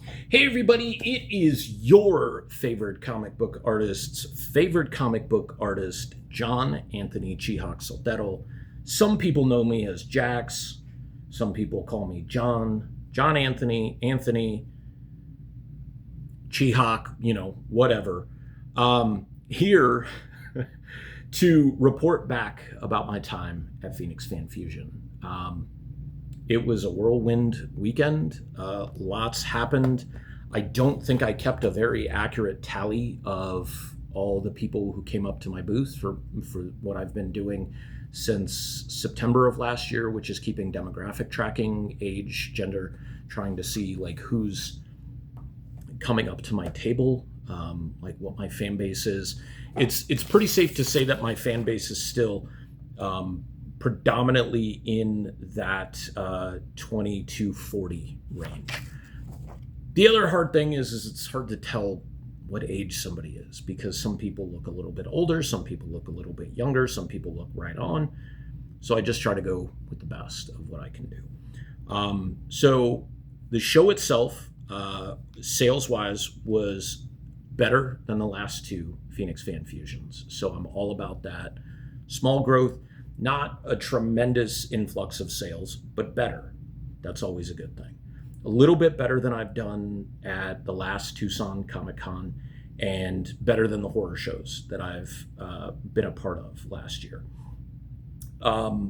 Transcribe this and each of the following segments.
Hey everybody, it is your favorite comic book artist's favorite comic book artist, John Anthony Chihak Soldero. Some people know me as Jax. Some people call me John Anthony, Chihak, whatever. Here to report back about my time at Phoenix Fan Fusion. It was a whirlwind weekend. Lots happened. I don't think I kept a very accurate tally of all the people who came up to my booth for what I've been doing since September of last year, which is keeping demographic tracking, age, gender, trying to see like who's coming up to my table, like what my fan base is. It's pretty safe to say that my fan base is still predominantly in that 20 to 40 range. The other hard thing is it's hard to tell what age somebody is because some people look a little bit older, some people look a little bit younger, some people look right on. So I just try to go with the best of what I can do. So the show itself, sales-wise, was better than the last two Phoenix Fan Fusions. So I'm all about that. Small growth, not a tremendous influx of sales, but better. That's always a good thing. A little bit better than I've done at the last Tucson Comic Con and better than the horror shows that I've been a part of last year. I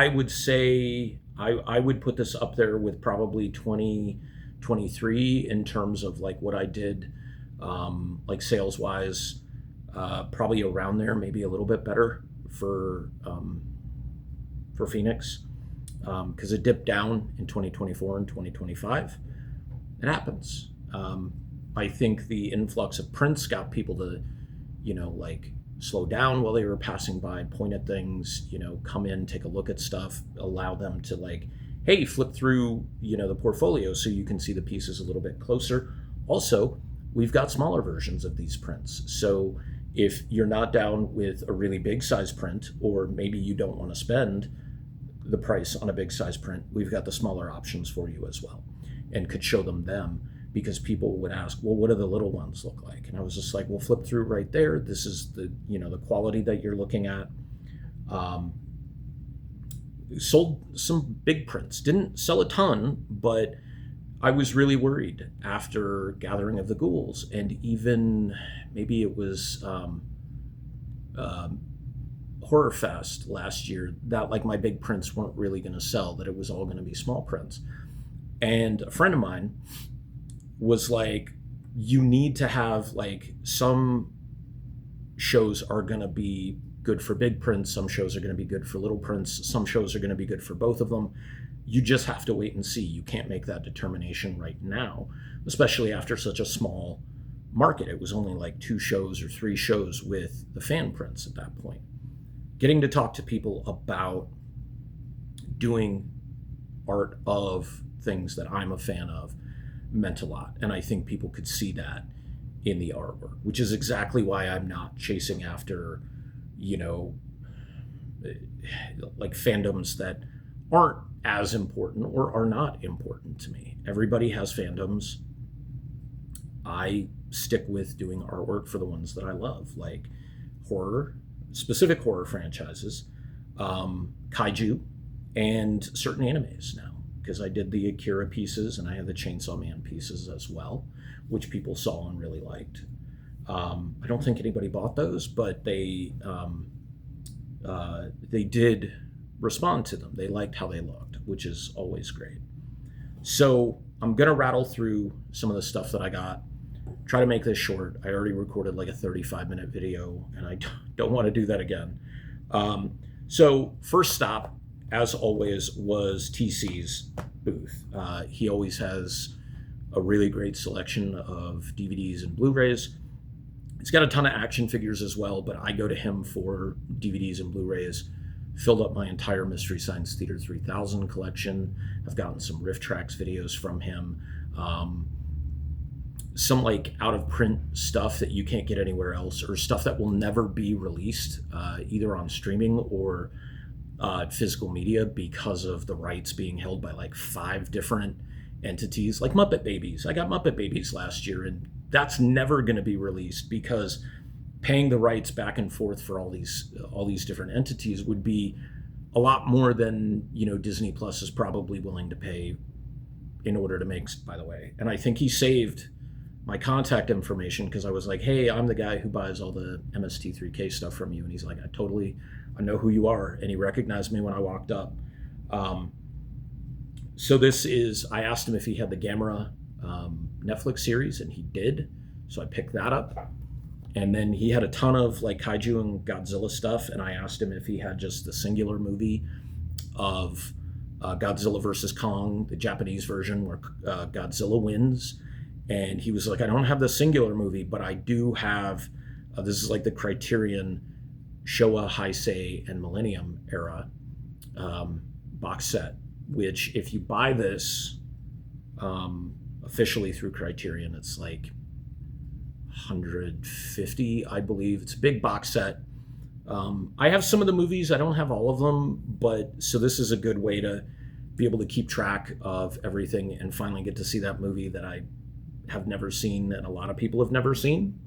would say I would put this up there with probably 2023 in terms of like what I did, like sales wise, probably around there, maybe a little bit better for Phoenix, because it dipped down in 2024 and 2025. It happens. I think the influx of prints got people to, like slow down while they were passing by, point at things, come in, take a look at stuff, allow them to like, hey, flip through, the portfolio so you can see the pieces a little bit closer. Also, we've got smaller versions of these prints. So if you're not down with a really big size print, or maybe you don't want to spend the price on a big size print, we've got the smaller options for you as well, and could show them because people would ask, well, what do the little ones look like? And I was just like, well, flip through right there. This is the, the quality that you're looking at. Sold some big prints, didn't sell a ton, but I was really worried after Gathering of the Ghouls, and even maybe it was Horror Fest last year, that like my big prints weren't really going to sell, that it was all going to be small prints. And a friend of mine was like, you need to have like, some shows are going to be good for big prints, some shows are going to be good for little prints, some shows are going to be good for both of them. You just have to wait and see. You can't make that determination right now, especially after such a small market. It was only like 2 shows or 3 shows with the fan prints at that point. Getting to talk to people about doing art of things that I'm a fan of meant a lot. And I think people could see that in the artwork, which is exactly why I'm not chasing after, like fandoms that aren't as important or are not important to me. Everybody has fandoms. I stick with doing artwork for the ones that I love, like horror, specific horror franchises, kaiju, and certain animes now, because I did the Akira pieces and I have the Chainsaw Man pieces as well, which people saw and really liked. I don't think anybody bought those, but they did respond to them. They liked how they looked, which is always great. So I'm gonna rattle through some of the stuff that I got. Try to make this short. I already recorded like a 35-minute video, and I don't want to do that again. So first stop, as always, was TC's booth. He always has a really great selection of DVDs and Blu-rays. He's got a ton of action figures as well, but I go to him for DVDs and Blu-rays. Filled up my entire Mystery Science Theater 3000 collection. I've gotten some Riff Tracks videos from him. Some like out of print stuff that you can't get anywhere else, or stuff that will never be released, either on streaming or physical media, because of the rights being held by like 5 different entities like Muppet Babies. I got Muppet Babies last year, and that's never going to be released because paying the rights back and forth for all these different entities would be a lot more than Disney Plus is probably willing to pay in order to make, by the way. And I think he saved my contact information because I was like, hey, I'm the guy who buys all the MST3K stuff from you. And he's like, I know who you are. And he recognized me when I walked up. So I asked him if he had the Gamera Netflix series, and he did. So I picked that up. And then he had a ton of like kaiju and Godzilla stuff. And I asked him if he had just the singular movie of Godzilla versus Kong, the Japanese version where Godzilla wins. And he was like, I don't have the singular movie, but I do have, this is like the Criterion Showa, Heisei, and Millennium era box set, which if you buy this officially through Criterion, it's like $150, I believe. It's a big box set. I have some of the movies. I don't have all of them, but so this is a good way to be able to keep track of everything and finally get to see that movie that I have never seen and a lot of people have never seen.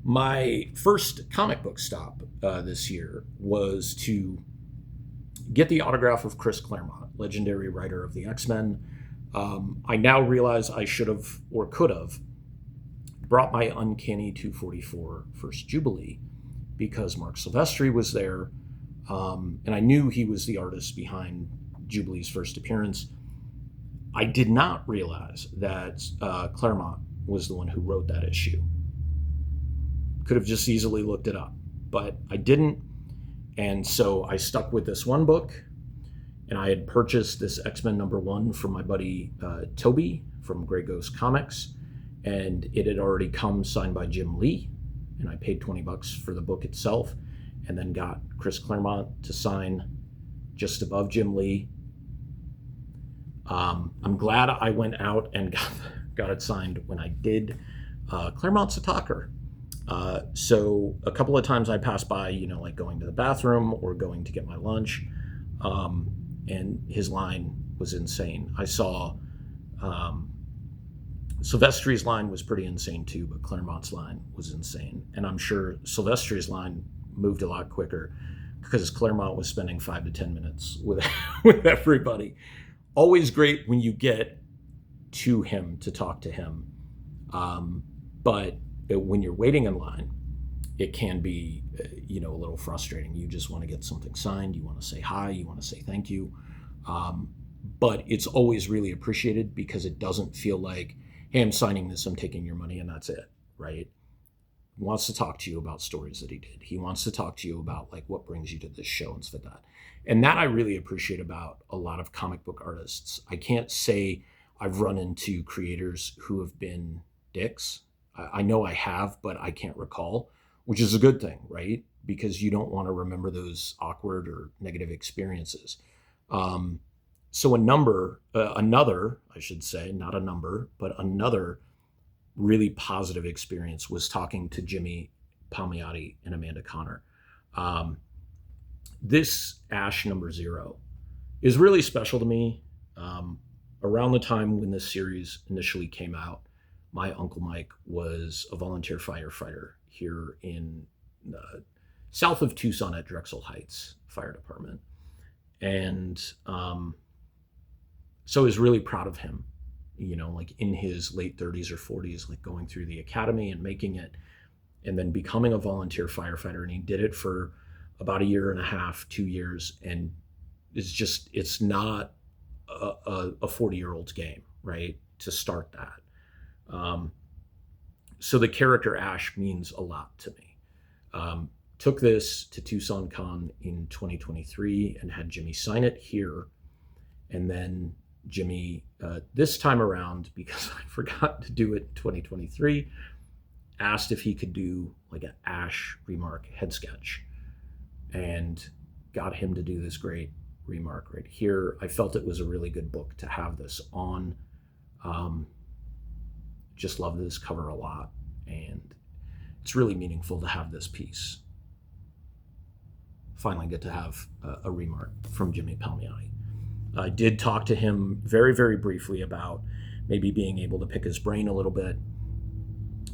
My first comic book stop this year was to get the autograph of Chris Claremont, legendary writer of the X-Men. I now realize I should have or could have brought my Uncanny 244 First Jubilee because Mark Silvestri was there, and I knew he was the artist behind Jubilee's first appearance. I did not realize that Claremont was the one who wrote that issue. Could have just easily looked it up, but I didn't. And so I stuck with this one book, and I had purchased this X-Men #1 from my buddy Toby from Grey Ghost Comics, and it had already come signed by Jim Lee, and I paid $20 for the book itself, and then got Chris Claremont to sign just above Jim Lee. I'm glad I went out and got it signed when I did. Claremont's a talker. So a couple of times I passed by, like going to the bathroom or going to get my lunch, and his line was insane. I saw Silvestri's line was pretty insane too, but Claremont's line was insane. And I'm sure Silvestri's line moved a lot quicker because Claremont was spending 5 to 10 minutes with everybody. Always great when you get to him to talk to him. But when you're waiting in line, it can be, a little frustrating. You just want to get something signed. You want to say hi. You want to say thank you. But it's always really appreciated because it doesn't feel like, hey, I'm signing this, I'm taking your money, and that's it, right? He wants to talk to you about stories that he did. He wants to talk to you about like what brings you to this show and stuff like that. And that I really appreciate about a lot of comic book artists. I can't say I've run into creators who have been dicks. I know I have, but I can't recall, which is a good thing, right? Because you don't want to remember those awkward or negative experiences. So another, I should say, not a number, but another really positive experience was talking to Jimmy Palmiotti and Amanda Connor. This Ash #0 is really special to me. Around the time when this series initially came out, my Uncle Mike was a volunteer firefighter here in south of Tucson at Drexel Heights Fire Department. And so I was really proud of him, like in his late 30s or 40s, like going through the academy and making it, and then becoming a volunteer firefighter. And he did it for about 1.5 years, 2 years. And it's not a 40-year-old's game, right? To start that. So the character Ash means a lot to me. Took this to Tucson Con in 2023 and had Jimmy sign it here. And then Jimmy, this time around, because I forgot to do it in 2023, asked if he could do like an Ash Remark head sketch and got him to do this great remark right here. I felt it was a really good book to have this on. Just love this cover a lot, and it's really meaningful to have this piece. Finally get to have a remark from Jimmy Palmiotti. I did talk to him very, very briefly about maybe being able to pick his brain a little bit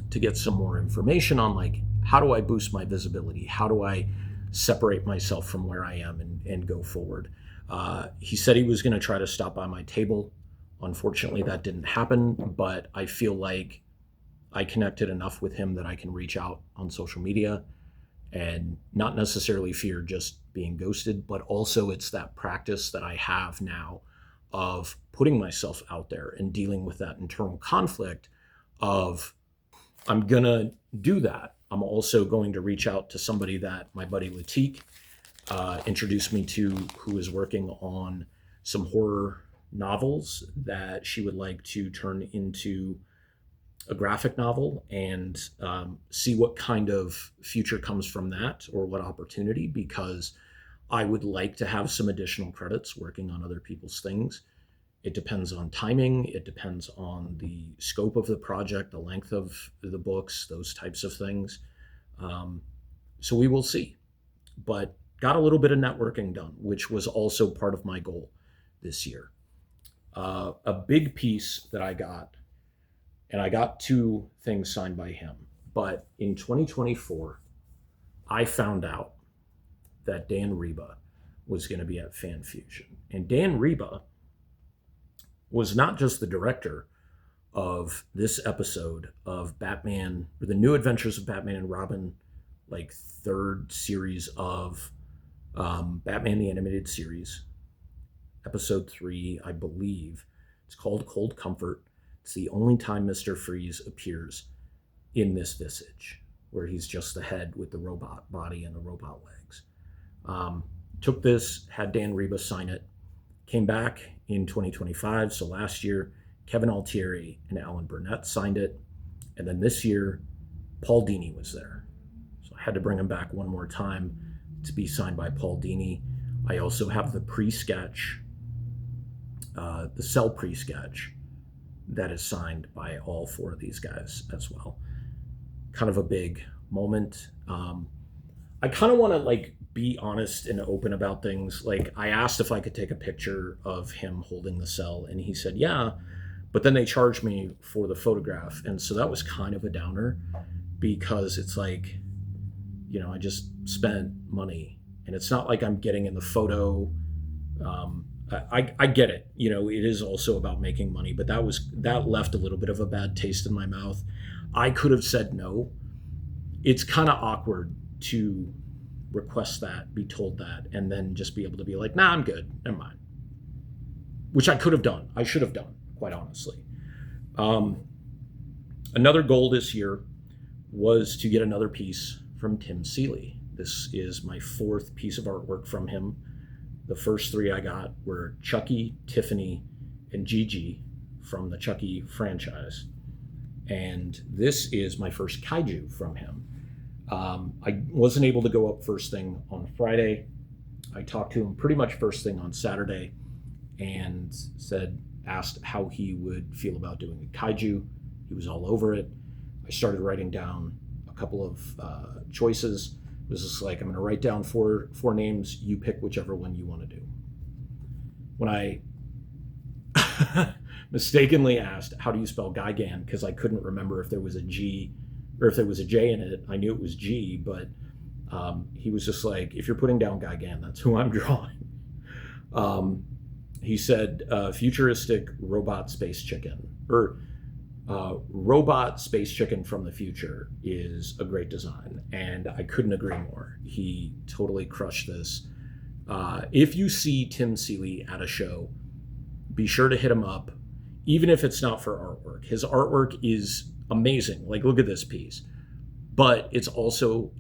to get some more information on, like, how do I boost my visibility? How do I separate myself from where I am and go forward? He said he was going to try to stop by my table. Unfortunately, that didn't happen, but I feel like I connected enough with him that I can reach out on social media and not necessarily fear just being ghosted, but also it's that practice that I have now of putting myself out there and dealing with that internal conflict of, I'm going to do that. I'm also going to reach out to somebody that my buddy Latique introduced me to, who is working on some horror novels that she would like to turn into a graphic novel, and see what kind of future comes from that, or what opportunity, because I would like to have some additional credits working on other people's things. It depends on timing. It depends on the scope of the project, the length of the books, those types of things. So we will see. But got a little bit of networking done, which was also part of my goal this year. A big piece that I got, and I got 2 things signed by him, but in 2024, I found out that Dan Reba was going to be at Fan Fusion. And Dan Reba was not just the director of this episode of Batman, or the New Adventures of Batman and Robin, like 3rd series of Batman the Animated Series, episode 3, I believe. It's called Cold Comfort. It's the only time Mr. Freeze appears in this visage, where he's just the head with the robot body and the robot legs. Took this, had Dan Reba sign it, came back in 2025, so last year, Kevin Altieri and Alan Burnett signed it, and then this year, Paul Dini was there. So I had to bring him back one more time to be signed by Paul Dini. I also have the pre-sketch, the Cell pre-sketch, that is signed by all 4 of these guys as well. Kind of a big moment. I kind of want to, like, be honest and open about things. Like, I asked if I could take a picture of him holding the Cell, and he said, yeah, but then they charged me for the photograph. And so that was kind of a downer, because it's like, you know, I just spent money, and it's not like I'm getting in the photo. I get it. You know, it is also about making money, but that left a little bit of a bad taste in my mouth. I could have said no. It's kind of awkward to request that, be told that, and then just be able to be like, nah, I'm good, never mind. Which I could have done. I should have done, quite honestly. Another goal this year was to get another piece from Tim Seeley. This is my 4th piece of artwork from him. The first 3 I got were Chucky, Tiffany, and Gigi from the Chucky franchise. And this is my first kaiju from him. I wasn't able to go up first thing on Friday. I talked to him pretty much first thing on Saturday and asked how he would feel about doing a kaiju. He was all over it. I started writing down a couple of choices. It was just like, I'm going to write down four names. You pick whichever one you want to do. When I mistakenly asked, how do you spell Gigan? Because I couldn't remember if there was a G or if there was a J in it. I knew it was G, but he was just like, if you're putting down Gigan, that's who I'm drawing. He said, futuristic robot space chicken, or robot space chicken from the future is a great design, and I couldn't agree more. He totally crushed this. If you see Tim Seeley at a show, be sure to hit him up, even if it's not for artwork. His artwork is amazing. Like, look at this piece. But it's also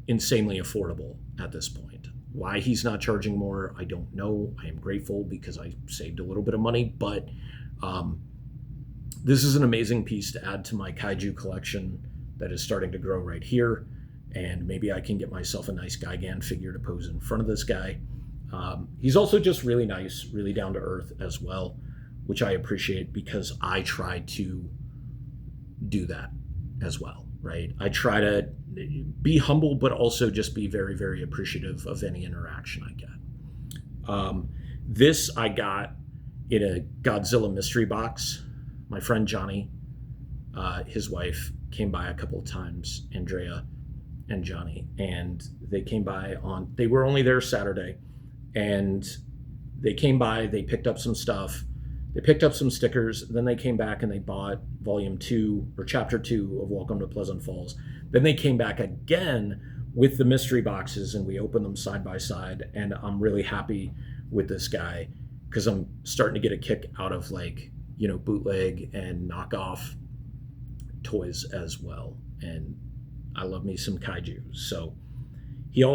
insanely affordable at this point. Why he's not charging more, I don't know. I am grateful because I saved a little bit of money, but this is an amazing piece to add to my kaiju collection that is starting to grow right here. And maybe I can get myself a nice Gigan figure to pose in front of this guy. He's also just really nice, really down to earth as well, which I appreciate because I try to do that as well, right? I try to be humble, but also just be very, very appreciative of any interaction I get. This I got in a Godzilla mystery box. My friend Johnny, his wife, came by a couple of times, Andrea and Johnny, and they came by they were only there Saturday, and they came by, they picked up some stuff, they picked up some stickers, then they came back and they bought volume 2 or chapter 2 of Welcome to Pleasant Falls. Then they came back again with the mystery boxes, and we opened them side by side, and I'm really happy with this guy because I'm starting to get a kick out of bootleg and knockoff toys as well. And I love me some kaiju. So there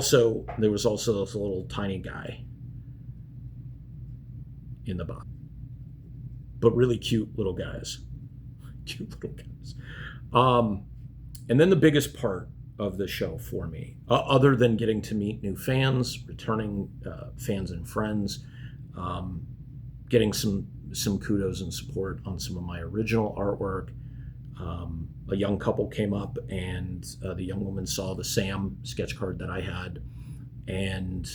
was also this little tiny guy in the box, but really cute little guys. And then the biggest part of the show for me, other than getting to meet new fans, returning fans and friends, getting some kudos and support on some of my original artwork. A young couple came up, and the young woman saw the Sam sketch card that I had, and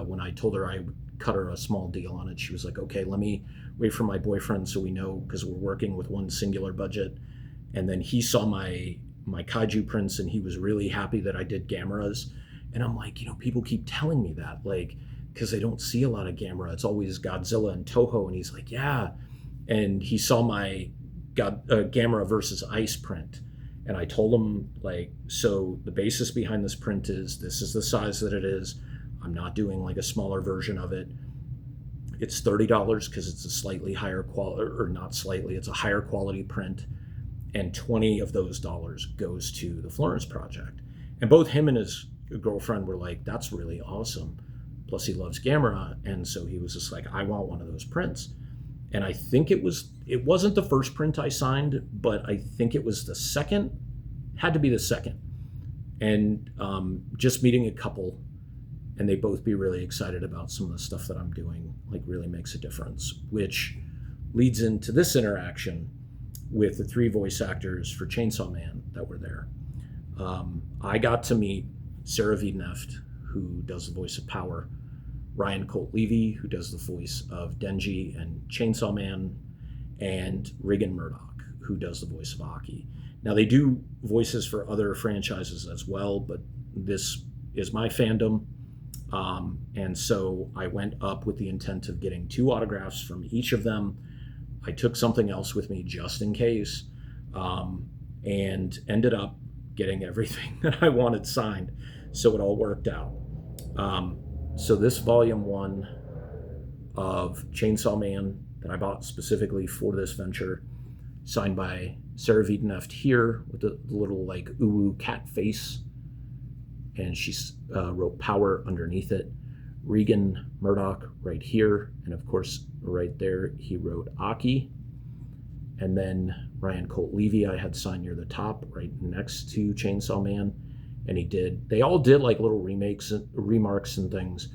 when I told her I would cut her a small deal on it, she was like, okay, let me wait for my boyfriend so we know, because we're working with one singular budget. And then he saw my kaiju prints, and he was really happy that I did Gameras. And I'm like, people keep telling me that, because they don't see a lot of Gamera. It's always Godzilla and Toho. And he's like, yeah. And he saw my Gamera versus Ice print. And I told him, so the basis behind this print is, this is the size that it is. I'm not doing a smaller version of it. It's $30 because it's a slightly higher quality, or not slightly, it's a higher quality print. And 20 of those dollars goes to the Florence Project. And both him and his girlfriend were like, that's really awesome. Plus he loves Gamera. And so he was just like, I want one of those prints. And I think it wasn't the first print I signed, but I think it was the second, had to be the second. And just meeting a couple, and they both be really excited about some of the stuff that I'm doing, really makes a difference, which leads into this interaction with the 3 voice actors for Chainsaw Man that were there. I got to meet Sarah Wiedeneft, who does the voice of Power, Ryan Colt Levy, who does the voice of Denji and Chainsaw Man, and Regan Murdoch, who does the voice of Aki. Now, they do voices for other franchises as well, but this is my fandom. And so I went up with the intent of getting 2 autographs from each of them. I took something else with me just in case, and ended up getting everything that I wanted signed. So it all worked out. So this volume 1 of Chainsaw Man that I bought specifically for this venture, signed by Sarah Wiedeneft here with the little uwu cat face, and she wrote Power underneath it. Regan Murdoch right here, and of course right there he wrote Aki. And then Ryan Colt Levy I had signed near the top right next to Chainsaw Man, and they all did little remarks and things,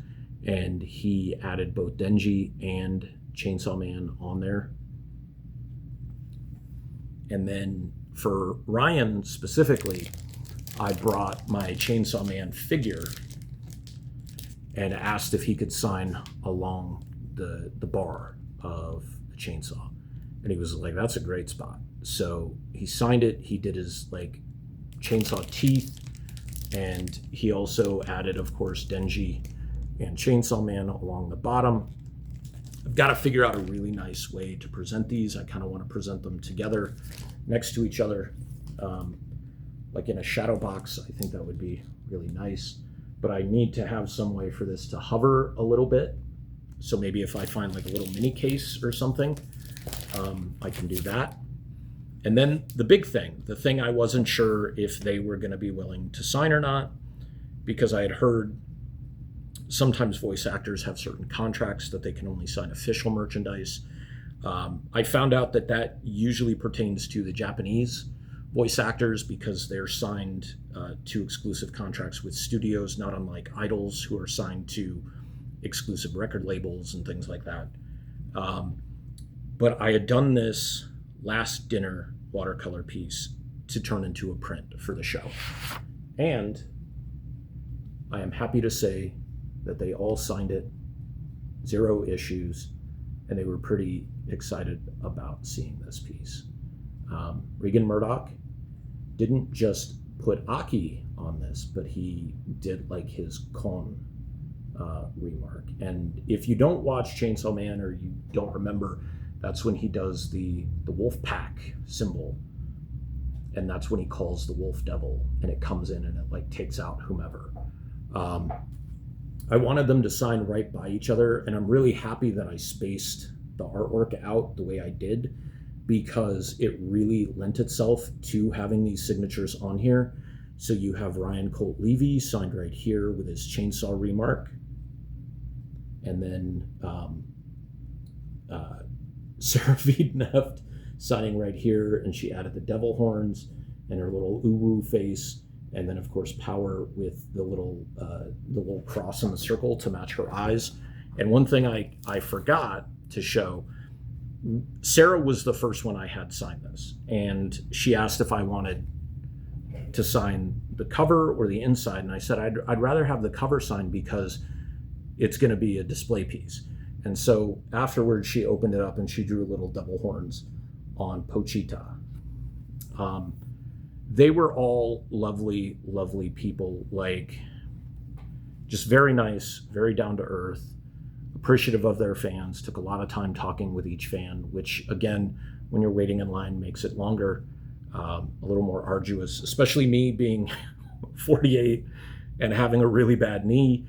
and he added both Denji and Chainsaw Man on there. And then for Ryan specifically, I brought my Chainsaw Man figure and asked if he could sign along the bar of the chainsaw. And he was like, that's a great spot. So he signed it. He did his chainsaw teeth. And he also added, of course, Denji and Chainsaw Man along the bottom. I've got to figure out a really nice way to present these. I kind of want to present them together next to each other, in a shadow box. I think that would be really nice. But I need to have some way for this to hover a little bit. So maybe if I find a little mini case or something, I can do that. And then the big thing, the thing I wasn't sure if they were going to be willing to sign or not, because I had heard sometimes voice actors have certain contracts that they can only sign official merchandise. I found out that usually pertains to the Japanese voice actors, because they're signed to exclusive contracts with studios, not unlike idols who are signed to exclusive record labels and things like that. But I had done this last dinner watercolor piece to turn into a print for the show. And I am happy to say that they all signed it 0 issues, and they were pretty excited about seeing this piece. Regan Murdoch didn't just put Aki on this, but he did like his Kon remark. And if you don't watch Chainsaw Man, or you don't remember, that's when he does the wolf pack symbol, and that's when he calls the wolf devil, and it comes in and it like takes out whomever. I wanted them to sign right by each other, and I'm really happy that I spaced the artwork out the way I did, because it really lent itself to having these signatures on here. So you have Ryan Colt Levy signed right here with his chainsaw remark, and then Sarah Wiedenheft signing right here, and she added the devil horns and her little uwu face, and then of course Power with the little cross in the circle to match her eyes. And one thing I forgot to show, Sarah was the first one I had sign this, and she asked if I wanted to sign the cover or the inside, and I said I'd rather have the cover signed because it's going to be a display piece. And so afterwards she opened it up and she drew little devil horns on Pochita. They were all lovely, lovely people, like just very nice, very down to earth, appreciative of their fans, took a lot of time talking with each fan, which again, when you're waiting in line, makes it longer, a little more arduous, especially me being 48 and having a really bad knee.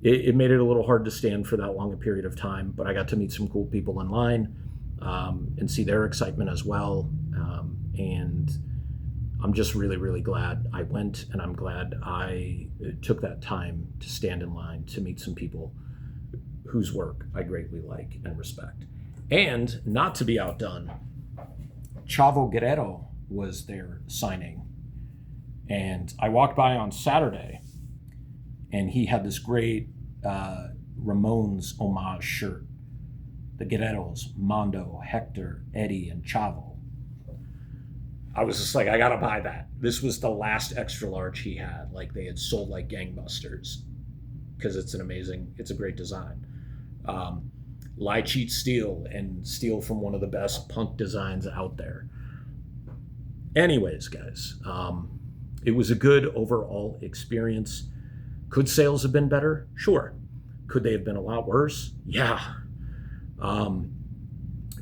It made it a little hard to stand for that long a period of time, but I got to meet some cool people in line and see their excitement as well. And I'm just really, really glad I went, and I'm glad I took that time to stand in line to meet some people whose work I greatly like and respect. And not to be outdone, Chavo Guerrero was there signing. And I walked by on Saturday, and he had this great Ramones homage shirt. The Guerreros, Mondo, Hector, Eddie, and Chavo. I was just like, I gotta buy that. This was the last extra large he had. Like, they had sold like gangbusters, because it's a great design. Lie, cheat, steal, and steal from one of the best punk designs out there. Anyways, guys, it was a good overall experience. Could sales have been better? Sure. Could they have been a lot worse? Yeah.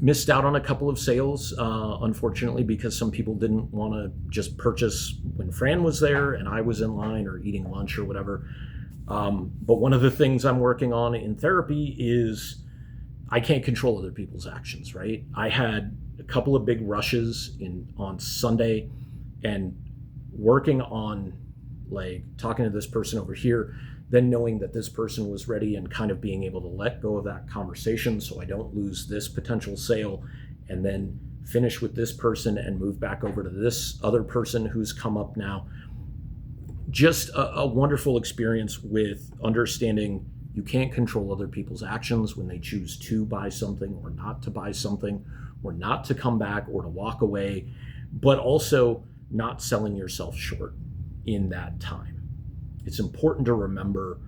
Missed out on a couple of sales, unfortunately, because some people didn't want to just purchase when Fran was there and I was in line or eating lunch or whatever. But one of the things I'm working on in therapy is I can't control other people's actions, right? I had a couple of big rushes on Sunday, and working on like talking to this person over here, then knowing that this person was ready and kind of being able to let go of that conversation so I don't lose this potential sale, and then finish with this person and move back over to this other person who's come up now. Just a wonderful experience with understanding you can't control other people's actions when they choose to buy something or not to buy something, or not to come back or to walk away, but also not selling yourself short in that time. It's important to remember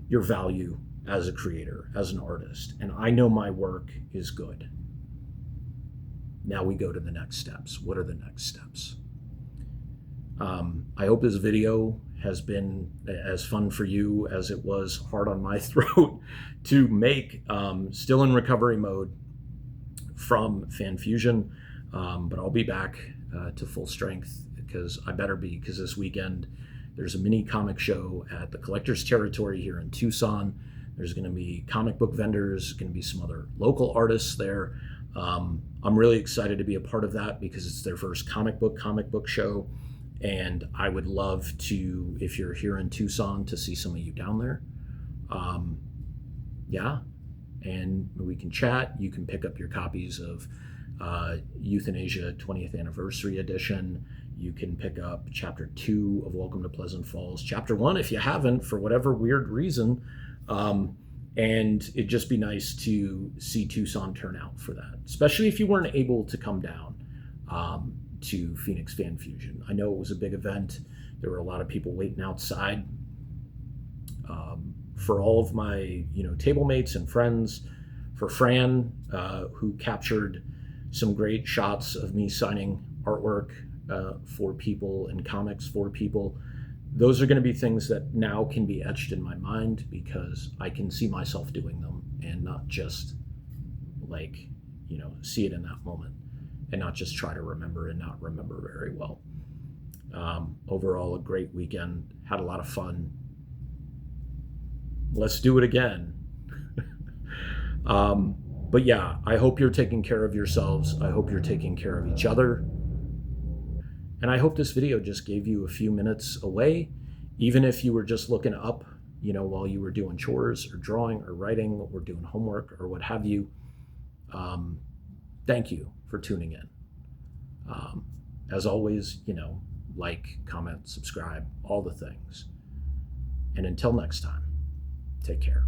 your value as a creator, as an artist. And I know my work is good. Now we go to the next steps. What are the next steps? I hope this video has been as fun for you as it was hard on my throat to make. Still in recovery mode from Fan Fusion, but I'll be back to full strength, because I better be, because this weekend there's a mini comic show at the Collector's Territory here in Tucson. There's going to be comic book vendors, going to be some other local artists there. I'm really excited to be a part of that because it's their first comic book show. And I would love to, if you're here in Tucson, to see some of you down there. Yeah, and we can chat. You can pick up your copies of Euthanasia 20th Anniversary Edition. You can pick up Chapter 2 of Welcome to Pleasant Falls. Chapter 1, if you haven't, for whatever weird reason. And it'd just be nice to see Tucson turn out for that, especially if you weren't able to come down to Phoenix Fan Fusion. I know it was a big event. There were a lot of people waiting outside for all of my, table mates and friends, for Fran, who captured some great shots of me signing artwork for people and comics for people. Those are going to be things that now can be etched in my mind because I can see myself doing them and not just like, see it in that moment and not just try to remember and not remember very well. Overall, a great weekend. Had a lot of fun. Let's do it again. But yeah, I hope you're taking care of yourselves. I hope you're taking care of each other. And I hope this video just gave you a few minutes away, even if you were just looking up, while you were doing chores or drawing or writing or doing homework or what have you. Thank you for tuning in. As always, like, comment, subscribe, all the things. And until next time, take care.